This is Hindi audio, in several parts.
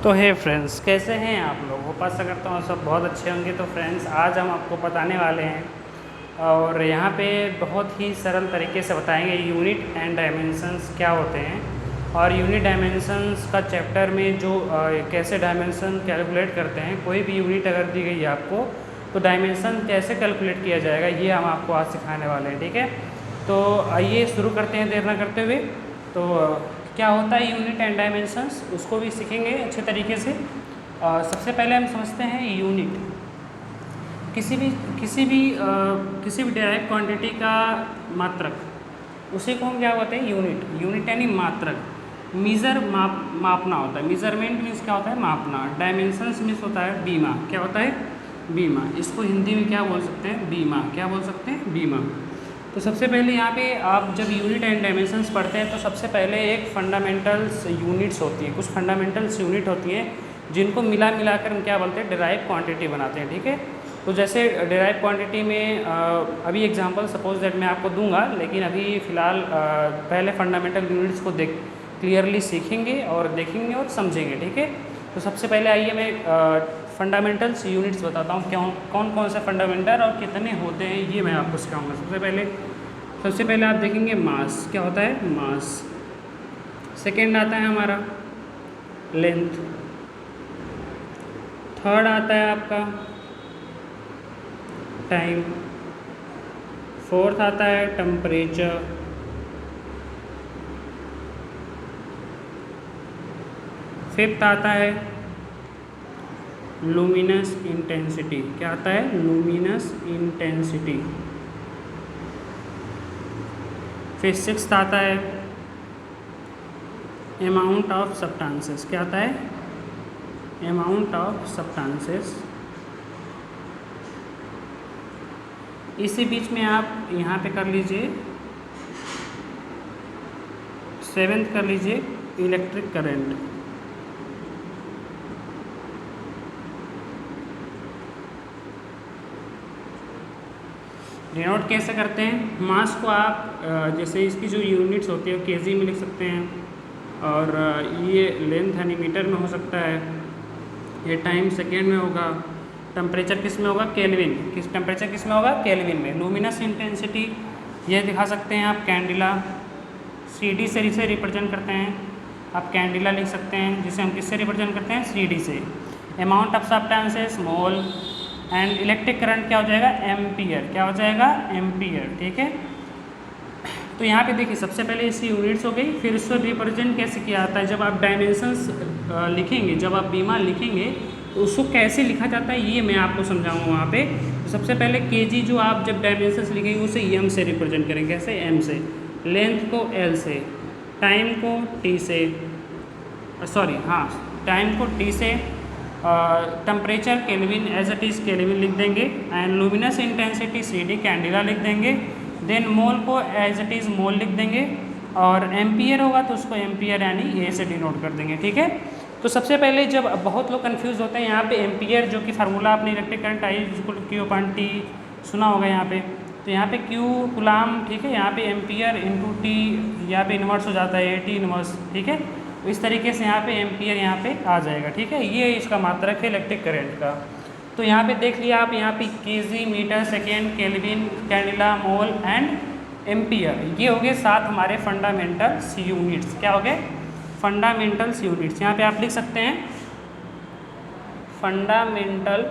तो हे फ्रेंड्स, कैसे हैं आप लोग? वो आशा करता हूँ सब बहुत अच्छे होंगे। तो फ्रेंड्स, आज हम आपको बताने वाले हैं और यहाँ पे बहुत ही सरल तरीके से बताएंगे यूनिट एंड डायमेंशंस क्या होते हैं। और यूनिट डायमेंशंस का चैप्टर में जो कैसे डायमेंशन कैलकुलेट करते हैं, कोई भी यूनिट अगर दी गई है आपको तो डायमेंशन कैसे कैलकुलेट किया जाएगा, ये हम आपको आज सिखाने वाले हैं। ठीक है, तो आइए शुरू करते हैं देर ना करते हुए। तो क्या होता है यूनिट एंड डायमेंशंस, उसको भी सीखेंगे अच्छे तरीके से। सबसे पहले हम समझते हैं यूनिट। किसी भी डेराइव क्वांटिटी का मात्रक, उसी को हम क्या बोलते हैं? यूनिट। यूनिट यानी मात्रक। मीज़र मापना होता है। मेजरमेंट मीन्स क्या होता है? मापना। डायमेंशंस मीन्स होता है बीमा। क्या होता है? बीमा। इसको हिंदी में क्या बोल सकते हैं? बीमा। क्या बोल सकते हैं? बीमा। तो सबसे पहले यहाँ पे आप जब यूनिट एंड डायमेंशंस पढ़ते हैं तो सबसे पहले एक फंडामेंटल्स यूनिट्स होती है, कुछ फंडामेंटल्स यूनिट होती हैं जिनको मिलाकर हम क्या बोलते हैं? डिराइव क्वांटिटी बनाते हैं। ठीक है, तो जैसे डिराइव क्वांटिटी में अभी एग्जांपल सपोज दैट मैं आपको दूंगा, लेकिन अभी फ़िलहाल पहले फंडामेंटल यूनिट्स को क्लियरली सीखेंगे और देखेंगे और समझेंगे। ठीक है, तो सबसे पहले आइए मैं फंडामेंटल्स यूनिट्स बताता हूँ कौन कौन से फंडामेंटल और कितने होते हैं, ये मैं आपको सिखाऊंगा। सबसे पहले आप देखेंगे मास। क्या होता है? मास। सेकेंड आता है हमारा लेंथ। थर्ड आता है आपका टाइम। फोर्थ आता है टेम्परेचर। फिफ्थ आता है लुमिनस इंटेंसिटी। क्या आता है? Luminous intensity. फिर सिक्स्थ आता है अमाउंट ऑफ सब्सटेंसेस। क्या आता है? Amount of substances. इसी बीच में आप यहाँ पे कर लीजिए, सेवेंथ कर लीजिए इलेक्ट्रिक करंट। डिनोट कैसे करते हैं? मास को आप जैसे इसकी जो यूनिट्स होती है केजी में लिख सकते हैं, और ये लेंथ यानी मीटर में हो सकता है, ये टाइम सेकेंड में होगा, टेम्परेचर किस में होगा? केल्विन। टेम्परेचर किस में होगा? केल्विन में। लुमिनस इंटेंसिटी ये दिखा सकते हैं आप कैंडिला, CD से इसे रिप्रेजेंट करते हैं। आप कैंडिला लिख सकते हैं, जिसे हम किससे रिप्रेजेंट करते हैं? CD से। Amount of substances mole. And electric current क्या हो जाएगा? एम्पियर। क्या हो जाएगा? एम्पियर। ठीक है, तो यहाँ पे देखिए सबसे पहले इसकी यूनिट्स हो गई, फिर उसको रिप्रेजेंट कैसे किया जाता है। जब आप डायमेंशंस लिखेंगे, जब आप बीमा लिखेंगे तो उसको कैसे लिखा जाता है ये मैं आपको समझाऊंगा वहाँ पे। तो सबसे पहले केजी जो आप जब डायमेंशंस लिखेंगे उसे एम से रिप्रेजेंट करेंगे। कैसे? एम से। लेंथ को एल से। टाइम को टी से, टाइम को टी से। Temperature kelvin as it is kelvin लिख देंगे। And luminous intensity CD candela लिख देंगे। देन मोल को एज इट इज़ मोल लिख देंगे, और एम्पियर होगा तो उसको एम्पियर यानी ए से डिनोट कर देंगे। ठीक है, तो सबसे पहले जब बहुत लोग कंफ्यूज होते हैं यहाँ पे एम्पियर, जो कि फार्मूला आपने इलेक्ट्रिक करंट I=Q/T सुना होगा यहाँ पे, तो यहाँ पे Q कुलाम। ठीक है, यहाँ पे एम्पियर इंटू T यहाँ पे इन्वर्स हो जाता है, AT इन्वर्स। ठीक है, तो इस तरीके से यहाँ पे एम्पियर यहाँ पे आ जाएगा। ठीक है, ये इसका मात्रक है इलेक्ट्रिक करंट का। तो यहाँ पे देख लिया आप, यहाँ पे KG, meter, second, kelvin, candela, mole and ampere, ये हो गए 7 हमारे फंडामेंटल्स यूनिट्स। क्या हो गए? Fundamentals units. यहाँ पे आप लिख सकते हैं फंडामेंटल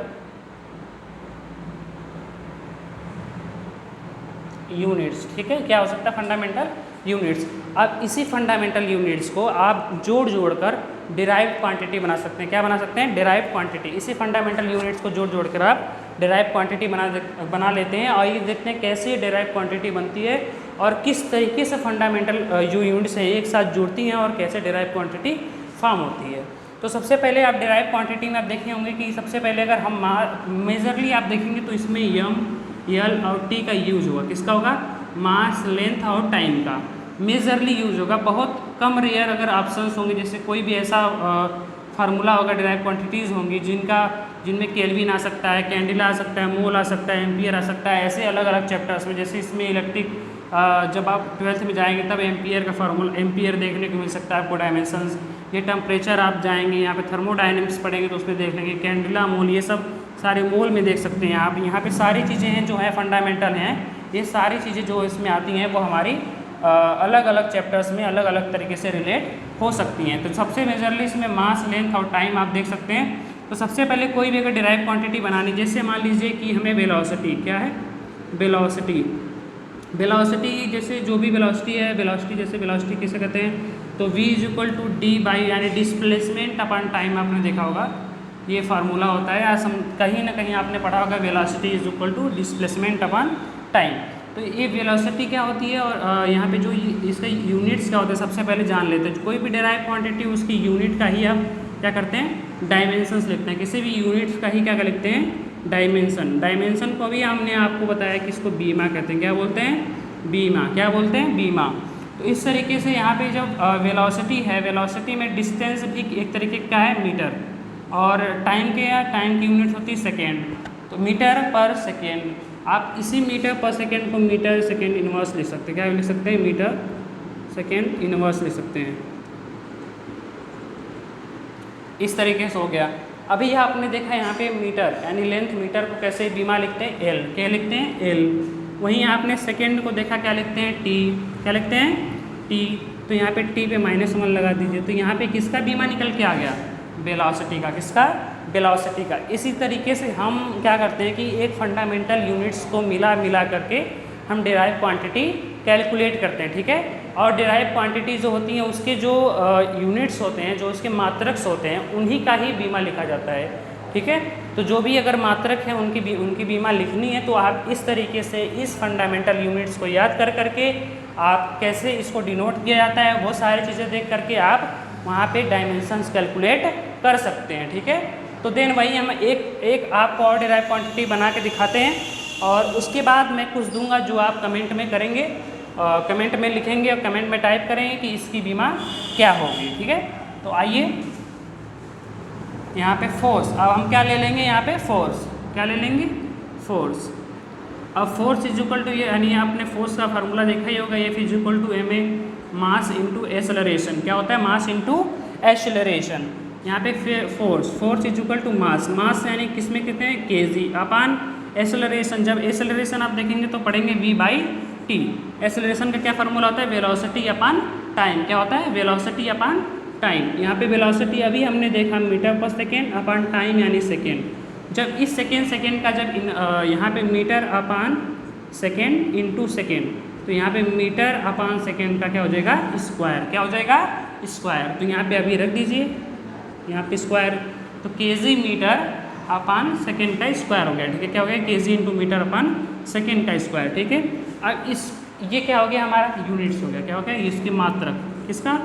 यूनिट्स। ठीक है, क्या हो सकता है? Fundamental units. अब इसी फंडामेंटल यूनिट्स को आप जोड़ कर डिराइव्ड क्वांटिटी बना सकते हैं। क्या बना सकते हैं? Derived quantity. इसी फंडामेंटल यूनिट्स को जोड़ कर आप डिराइव्ड क्वांटिटी बना लेते हैं। और ये देखते हैं कैसे डिराइव्ड क्वांटिटी बनती है और किस तरीके से फंडामेंटल जो यूनिट्स है एक साथ जुड़ती हैं और कैसे डिराइव्ड क्वांटिटी फॉर्म होती है। तो सबसे पहले आप डिराइव्ड क्वांटिटी में आप देखे होंगे कि सबसे पहले अगर हम मेजरली आप देखेंगे तो इसमें M, L और T का यूज होगा। किसका होगा? मास, लेंथ और टाइम का मेजरली यूज होगा। बहुत कम रेयर अगर ऑप्शंस होंगे, जैसे कोई भी ऐसा फार्मूला होगा, डिराइव क्वांटिटीज़ होंगी जिनमें केल्विन आ सकता है, कैंडिला आ सकता है, मोल आ सकता है, एम्पियर आ सकता है, ऐसे अलग अलग चैप्टर्स में। जैसे इसमें इलेक्ट्रिक जब आप 12th में जाएंगे तब एम्पियर का फार्मूला, एम्पियर देखने को मिल सकता है आपको, डायमेंशंस ये टेम्परेचर आप जाएंगे यहाँ पे थर्मोडायनेमिक्स पढ़ेंगे तो उसमें देख लेंगे, कैंडिला मोल, ये सब सारे मोल में देख सकते हैं आप। यहाँ पे सारी चीज़ें हैं जो है फंडामेंटल हैं, ये सारी चीज़ें जो इसमें आती हैं वो हमारी अलग अलग चैप्टर्स में अलग अलग तरीके से रिलेट हो सकती हैं। तो सबसे मेजरली इसमें मास, लेंथ और टाइम आप देख सकते हैं। तो सबसे पहले कोई भी अगर डिराइव क्वांटिटी बनानी, जैसे मान लीजिए कि हमें वेलोसिटी, क्या है वेलोसिटी, वेलोसिटी जैसे जो भी वेलोसिटी है, वेलोसिटी जैसे वेलोसिटी किसे कहते हैं, तो v is equal to D by यानी डिस्प्लेसमेंट अपन टाइम, आपने देखा होगा ये फार्मूला होता है, या कहीं ना कहीं आपने पढ़ा होगा velocity is equal to displacement upon time. तो ये वेलोसिटी क्या होती है और यहाँ पे जो इसका यूनिट्स क्या होता है सबसे पहले जान लेते हैं। कोई भी डिराइव क्वांटिटी उसकी यूनिट का ही आप क्या करते हैं, डायमेंशंस लिखते हैं। किसी भी यूनिट्स का ही क्या लिखते हैं, डायमेंशन। डायमेंशन को भी हमने आपको बताया कि इसको बीमा कहते हैं, क्या बोलते हैं, बीमा, क्या बोलते हैं, बीमा। तो इस तरीके से यहाँ पे जब वेलोसिटी है, वेलोसिटी में डिस्टेंस भी एक तरीके का है मीटर, और टाइम के या टाइम की यूनिट होती है सेकेंड, तो मीटर पर सेकेंड। आप इसी मीटर पर सेकेंड को मीटर सेकेंड इनवर्स लिख सकते हैं, क्या लिख सकते हैं, मीटर सेकेंड इनवर्स लिख सकते हैं। इस तरीके से हो गया। अभी यह आपने देखा यहाँ पे मीटर यानी लेंथ, मीटर को कैसे बीमा लिखते हैं, एल, क्या लिखते हैं, एल। वहीं आपने सेकेंड को देखा, क्या लिखते हैं, टी, क्या लिखते हैं, टी। तो यहाँ पे टी पे -1 लगा दीजिए, तो यहाँ पे किसका बीमा निकल के आ गया, वेलोसिटी का, किसका, वेलोसिटी का। इसी तरीके से हम क्या करते हैं कि एक फंडामेंटल यूनिट्स को मिला करके हम डिराइव क्वांटिटी कैलकुलेट करते हैं, ठीक है। और डिराइव क्वांटिटी जो होती हैं उसके जो यूनिट्स होते हैं, जो उसके मात्रक होते हैं, उन्हीं का ही बीमा लिखा जाता है, ठीक है। तो जो भी अगर मात्रक हैं उनकी बीमा लिखनी है तो आप इस तरीके से इस फंडामेंटल यूनिट्स को याद करके आप कैसे इसको डिनोट किया जाता है वो सारी चीज़ें देख करके आप वहाँ पे डायमेंशंस कैलकुलेट कर सकते हैं, ठीक है। तो देन वही हम एक आपको और डिराइव क्वांटिटी बना के दिखाते हैं, और उसके बाद मैं कुछ दूंगा जो आप कमेंट में करेंगे, कमेंट में लिखेंगे और कमेंट में टाइप करेंगे कि इसकी बीमा क्या होगी, ठीक है। तो आइए यहाँ पे फोर्स, अब हम क्या ले लेंगे, यहाँ पे फोर्स, क्या ले लेंगे, फोर्स। अब फोर्स इज इक्वल टू, ये यानी आपने फोर्स का फार्मूला देखा ही होगा, F is equal to M A mass into acceleration. क्या होता है, मास इंटू एसेलरेशन। यहाँ पे force is equal to mass, mass यानी किस में कहते हैं, केजी, अपान एसेलरेशन। जब एसेलरेशन आप देखेंगे तो पढ़ेंगे v बाई टी। एसेलरेशन का क्या फार्मूला होता है, वेलोसिटी अपान टाइम। क्या होता है, वेलोसिटी अपान टाइम। यहाँ पे वेलोसिटी अभी हमने देखा मीटर पर सेकेंड, अपान टाइम यानी सेकेंड। जब इस सेकेंड का जब यहाँ पे metre upon second into second, तो यहाँ पे मीटर अपान सेकेंड का क्या हो जाएगा, स्क्वायर। क्या हो जाएगा, स्क्वायर। तो यहाँ पे अभी रख दीजिए, यहाँ पे स्क्वायर, तो केजी मीटर अपान सेकेंड का स्क्वायर हो गया, ठीक है। क्या हो गया, KG into metre upon second का स्क्वायर, ठीक है। अब ये क्या हो गया, हमारा यूनिट्स हो गया, क्या हो गया, इसकी मात्रक, किसका,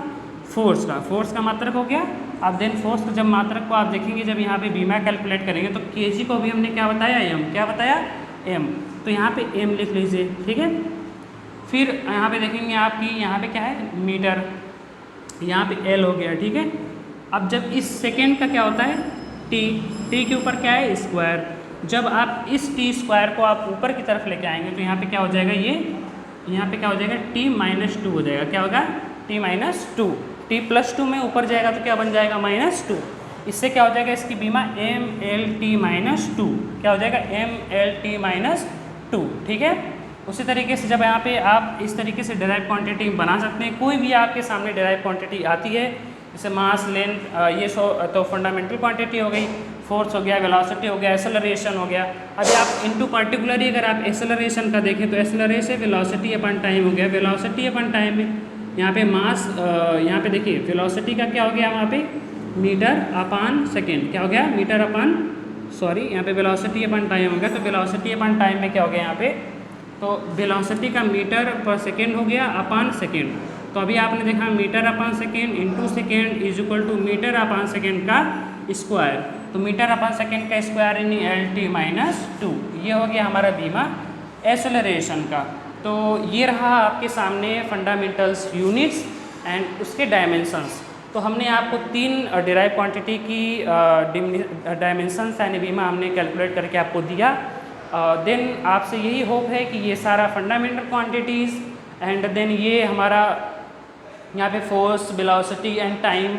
फोर्स का मात्रक हो गया। अब देन फोर्स का जब मात्रक को आप देखेंगे, जब यहाँ पे बीमा कैलकुलेट करेंगे तो केजी को भी हमने क्या बताया, एम, क्या बताया, एम। तो यहाँ पे एम लिख लीजिए, ठीक है। फिर यहाँ पे देखेंगे आपकी, यहाँ पे क्या है, मीटर, यहाँ पे एल हो गया, ठीक है। अब जब इस सेकेंड का क्या होता है, टी के ऊपर क्या है, स्क्वायर। जब आप इस टी स्क्वायर को आप ऊपर की तरफ लेके आएंगे तो यहाँ पे क्या हो जाएगा, ये यहाँ पे क्या हो जाएगा, t-2 हो जाएगा। क्या होगा, t-2। t+2 में ऊपर जाएगा तो क्या बन जाएगा, -2। इससे क्या हो जाएगा, इसकी बीमा mlt-2। क्या हो जाएगा, mlt-2, ठीक है। उसी तरीके से जब यहाँ पे आप इस तरीके से डिराइव क्वांटिटी बना सकते हैं, कोई भी आपके सामने डिराइव क्वांटिटी आती है, जैसे मास, लेंथ, ये तो फंडामेंटल क्वांटिटी हो गई, फोर्स हो गया, वेलोसिटी हो गया, एक्सेलरेशन हो गया। अभी आप इनटू पर्टिकुलरली अगर आप एक्सेलरेशन का देखें तो एक्सेलरेशन वेलोसिटी अपन टाइम हो गया, वेलोसिटी अपन टाइम में यहाँ पे मास, यहाँ पे देखिए वेलोसिटी का क्या हो गया, वहाँ पे मीटर अपान सेकेंड, क्या हो गया, मीटर अपान, सॉरी यहाँ पे वेलोसिटी अपन टाइम हो गया, तो वेलोसिटी अपन टाइम में क्या हो गया यहाँ पे, तो वेलोसिटी का मीटर पर सेकेंड हो गया अपान सेकेंड। तो अभी आपने देखा meter upon second into second is equal to meter upon second का स्क्वायर। तो मीटर अपान सेकेंड का स्क्वायर यानी LT-2। ये हो गया हमारा बीमा एक्सेलरेशन का। तो ये रहा आपके सामने फंडामेंटल्स, यूनिट्स एंड उसके डायमेंशंस। तो हमने आपको 3 डिराइव क्वांटिटी की डायमेंशंस यानी बीमा हमने कैलकुलेट करके आपको दिया। देन आपसे यही होप है कि ये सारा फंडामेंटल क्वांटिटीज़ एंड देन ये हमारा यहाँ पे फोर्स, वेलोसिटी एंड टाइम,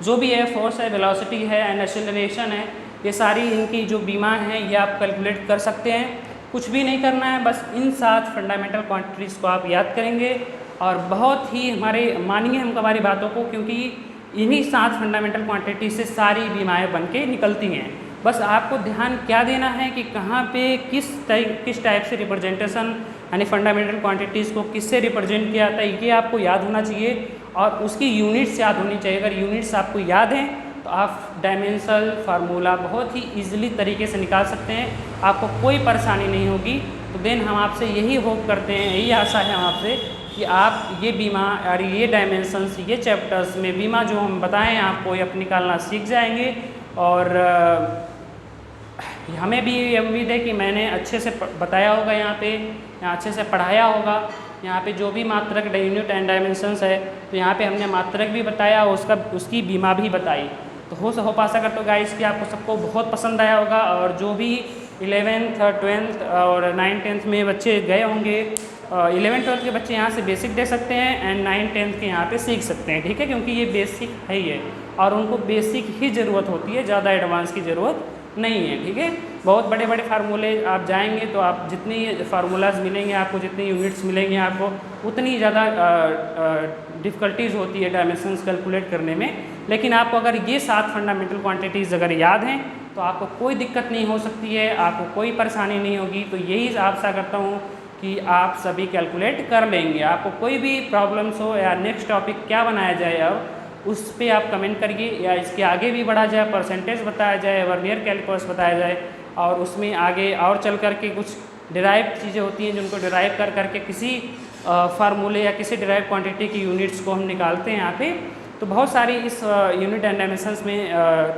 जो भी है, फोर्स है, वेलोसिटी है एंड एक्सेलरेशन है, ये सारी इनकी जो बीमा है ये आप कैलकुलेट कर सकते हैं। कुछ भी नहीं करना है, बस इन 7 फंडामेंटल क्वांटिटीज़ को आप याद करेंगे और बहुत ही मानिए हम हमारी बातों को, क्योंकि इन्हीं 7 फंडामेंटल क्वांटिटी से सारी बीमाएँ बन के निकलती हैं। बस आपको ध्यान क्या देना है कि कहाँ पे किस टाइप से रिप्रेजेंटेशन यानी फंडामेंटल क्वांटिटीज़ को किससे रिप्रेजेंट किया जाता है, ये आपको याद होना चाहिए और उसकी यूनिट्स याद होनी चाहिए। अगर यूनिट्स आपको याद हैं तो आप डायमेंशनल फार्मूला बहुत ही ईजिली तरीके से निकाल सकते हैं, आपको कोई परेशानी नहीं होगी। तो देन हम आपसे यही होप करते हैं, यही आशा है हम आपसे कि आप ये बीमा और ये डायमेंशंस, ये चैप्टर्स में बीमा जो हम बताएं आपको ये अपनी निकालना सीख जाएंगे। और हमें भी ये उम्मीद है कि मैंने अच्छे से बताया होगा, यहाँ अच्छे से पढ़ाया होगा। यहाँ पे जो भी मात्रक यूनिट एंड डायमेंशंस है तो यहाँ पे हमने मात्रक भी बताया और उसकी बीमा भी बताई। तो हो आशा करता हूँ गाइस कि आपको सबको बहुत पसंद आया होगा। और जो भी 11th 12th और 9th 10th में बच्चे गए होंगे, 11th 12th के बच्चे यहाँ से बेसिक दे सकते हैं एंड 9th 10th के यहाँ पे सीख सकते हैं, ठीक है, क्योंकि ये बेसिक है ही है और उनको बेसिक ही ज़रूरत होती है, ज़्यादा एडवांस की ज़रूरत नहीं है, ठीक है। बहुत बड़े बड़े फार्मूले आप जाएंगे तो आप जितनी फार्मूलाज मिलेंगे आपको, जितनी यूनिट्स मिलेंगे आपको, उतनी ज़्यादा डिफ़िकल्टीज़ होती है डायमेंशंस कैलकुलेट करने में। लेकिन आपको अगर ये 7 फंडामेंटल क्वांटिटीज़ अगर याद हैं तो आपको कोई दिक्कत नहीं हो सकती है, आपको कोई परेशानी नहीं होगी। तो यही आशा करता हूँ कि आप सभी कैलकुलेट कर लेंगे। आपको कोई भी प्रॉब्लम्स हो या नेक्स्ट टॉपिक क्या बनाया जाए अब उस पर आप कमेंट करिए, या इसके आगे भी बढ़ा जाए, परसेंटेज बताया जाए, वर्नियर कैलिपर्स बताया जाए और उसमें आगे और चल कर के कुछ डिराइव चीज़ें होती हैं जिनको डिराइव कर करके किसी फार्मूले या किसी डिराइव क्वांटिटी की यूनिट्स को हम निकालते हैं यहाँ पे। तो बहुत सारी इस यूनिट एंड डायमेंशंस में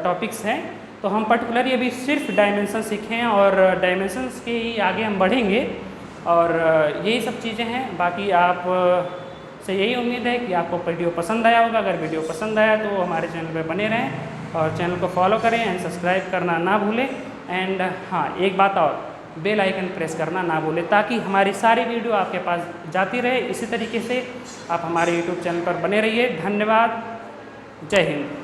टॉपिक्स हैं। तो हम पर्टिकुलरली अभी सिर्फ डायमेंशन सीखे हैं और डायमेंशंस के ही आगे हम बढ़ेंगे और यही सब चीज़ें हैं। बाकी आप से यही उम्मीद है कि आपको वीडियो पसंद आया होगा। अगर वीडियो पसंद आया तो हमारे चैनल पे बने रहें और चैनल को फॉलो करें एंड सब्सक्राइब करना ना भूलें। एंड हाँ, एक बात और, बेल आइकन प्रेस करना ना भूलें ताकि हमारी सारी वीडियो आपके पास जाती रहे। इसी तरीके से आप हमारे यूट्यूब चैनल पर बने रहिए। धन्यवाद। जय हिंद।